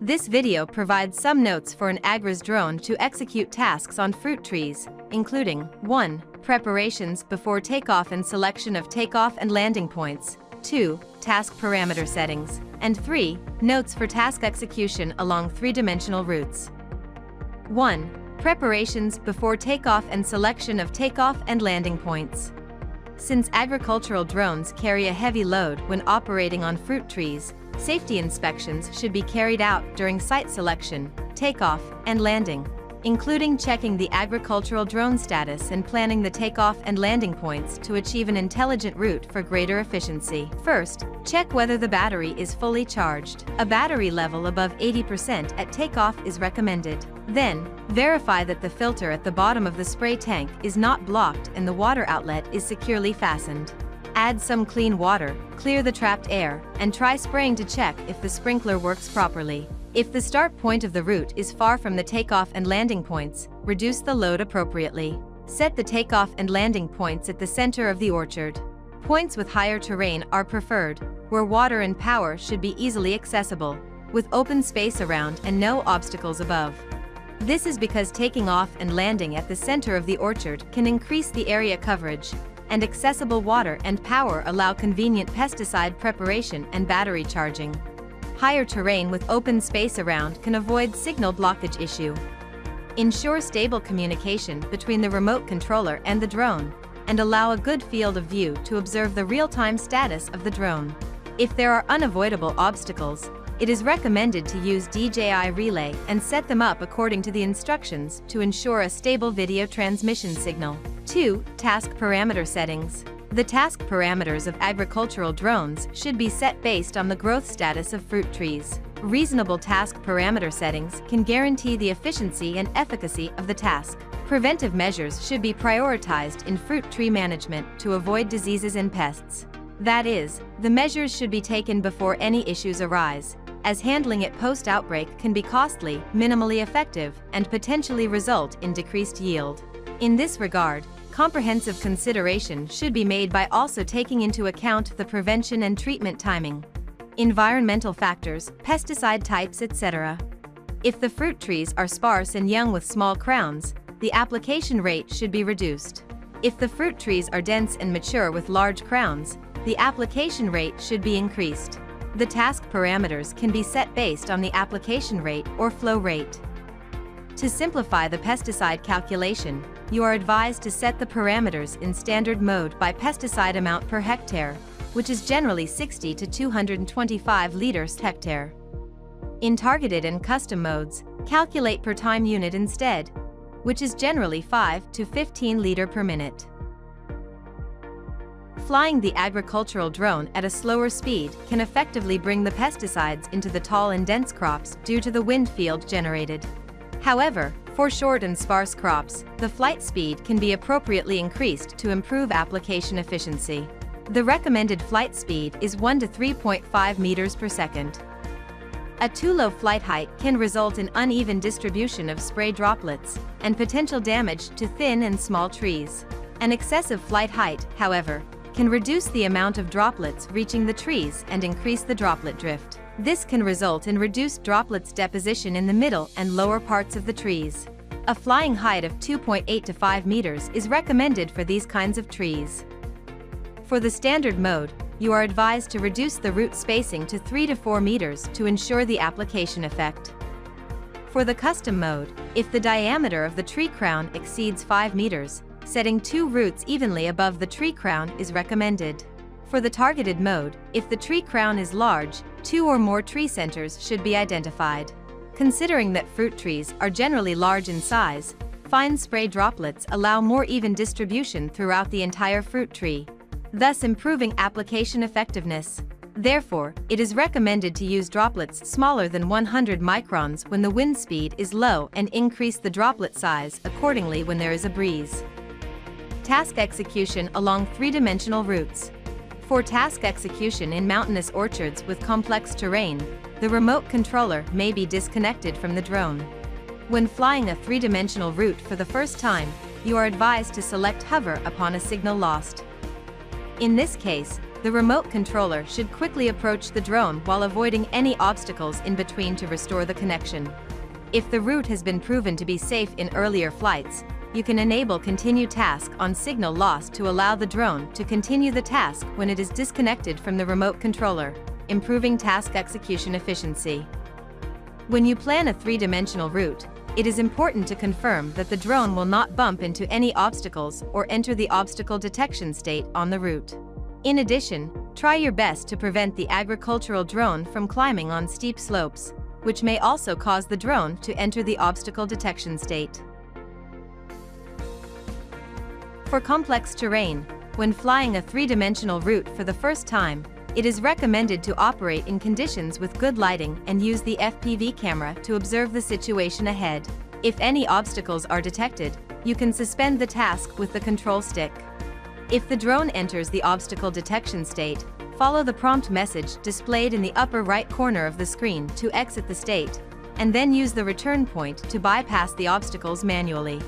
This video provides some notes for an Agras drone to execute tasks on fruit trees, including 1. Preparations before takeoff and selection of takeoff and landing points, 2. Task parameter settings, and 3. Notes for task execution along three-dimensional routes. 1. Preparations before takeoff and selection of takeoff and landing points. Since agricultural drones carry a heavy load when operating on fruit trees, safety inspections should be carried out during site selection, takeoff, and landing, including checking the agricultural drone status and planning the takeoff and landing points to achieve an intelligent route for greater efficiency. First, check whether the battery is fully charged. A battery level above 80% at takeoff is recommended. Then, verify that the filter at the bottom of the spray tank is not blocked and the water outlet is securely fastened. Add some clean water, clear the trapped air, and try spraying to check if the sprinkler works properly. If the start point of the route is far from the takeoff and landing points, reduce the load appropriately. Set the takeoff and landing points at the center of the orchard. Points with higher terrain are preferred, where water and power should be easily accessible, with open space around and no obstacles above. This is because taking off and landing at the center of the orchard can increase the area coverage, and accessible water and power allow convenient pesticide preparation and battery charging. Higher terrain with open space around can avoid signal blockage issue. Ensure stable communication between the remote controller and the drone, and allow a good field of view to observe the real-time status of the drone. If there are unavoidable obstacles, it is recommended to use DJI relay and set them up according to the instructions to ensure a stable video transmission signal. 2. Task parameter settings. The task parameters of agricultural drones should be set based on the growth status of fruit trees. Reasonable task parameter settings can guarantee the efficiency and efficacy of the task. Preventive measures should be prioritized in fruit tree management to avoid diseases and pests. That is, the measures should be taken before any issues arise, as handling it post-outbreak can be costly, minimally effective, and potentially result in decreased yield. In this regard, comprehensive consideration should be made by also taking into account the prevention and treatment timing, environmental factors, pesticide types, etc. If the fruit trees are sparse and young with small crowns, the application rate should be reduced. If the fruit trees are dense and mature with large crowns, the application rate should be increased. The task parameters can be set based on the application rate or flow rate. To simplify the pesticide calculation, you are advised to set the parameters in standard mode by pesticide amount per hectare, which is generally 60 to 225 liters per hectare. In targeted and custom modes, calculate per time unit instead, which is generally 5 to 15 liters per minute. Flying the agricultural drone at a slower speed can effectively bring the pesticides into the tall and dense crops due to the wind field generated. However, for short and sparse crops, the flight speed can be appropriately increased to improve application efficiency. The recommended flight speed is 1 to 3.5 meters per second. A too low flight height can result in uneven distribution of spray droplets and potential damage to thin and small trees. An excessive flight height, however, can reduce the amount of droplets reaching the trees and increase the droplet drift. This can result in reduced droplets deposition in the middle and lower parts of the trees. A flying height of 2.8 to 5 meters is recommended for these kinds of trees. For the standard mode, you are advised to reduce the root spacing to 3 to 4 meters to ensure the application effect. For the custom mode, if the diameter of the tree crown exceeds 5 meters, setting 2 roots evenly above the tree crown is recommended. For the targeted mode, if the tree crown is large, 2 or more tree centers should be identified. Considering that fruit trees are generally large in size, fine spray droplets allow more even distribution throughout the entire fruit tree, thus improving application effectiveness. Therefore, it is recommended to use droplets smaller than 100 microns when the wind speed is low and increase the droplet size accordingly when there is a breeze. Task execution along three-dimensional routes. For task execution in mountainous orchards with complex terrain, the remote controller may be disconnected from the drone. When flying a three-dimensional route for the first time, you are advised to select hover upon a signal lost. In this case, The remote controller should quickly approach the drone while avoiding any obstacles in between to restore the connection. If the route has been proven to be safe in earlier flights, you can enable Continue Task on signal loss to allow the drone to continue the task when it is disconnected from the remote controller, improving task execution efficiency. When you plan a three-dimensional route, it is important to confirm that the drone will not bump into any obstacles or enter the obstacle detection state on the route. In addition, try your best to prevent the agricultural drone from climbing on steep slopes, which may also cause the drone to enter the obstacle detection state. For complex terrain, when flying a three-dimensional route for the first time, it is recommended to operate in conditions with good lighting and use the FPV camera to observe the situation ahead. If any obstacles are detected, you can suspend the task with the control stick. If the drone enters the obstacle detection state, follow the prompt message displayed in the upper right corner of the screen to exit the state, and then use the return point to bypass the obstacles manually.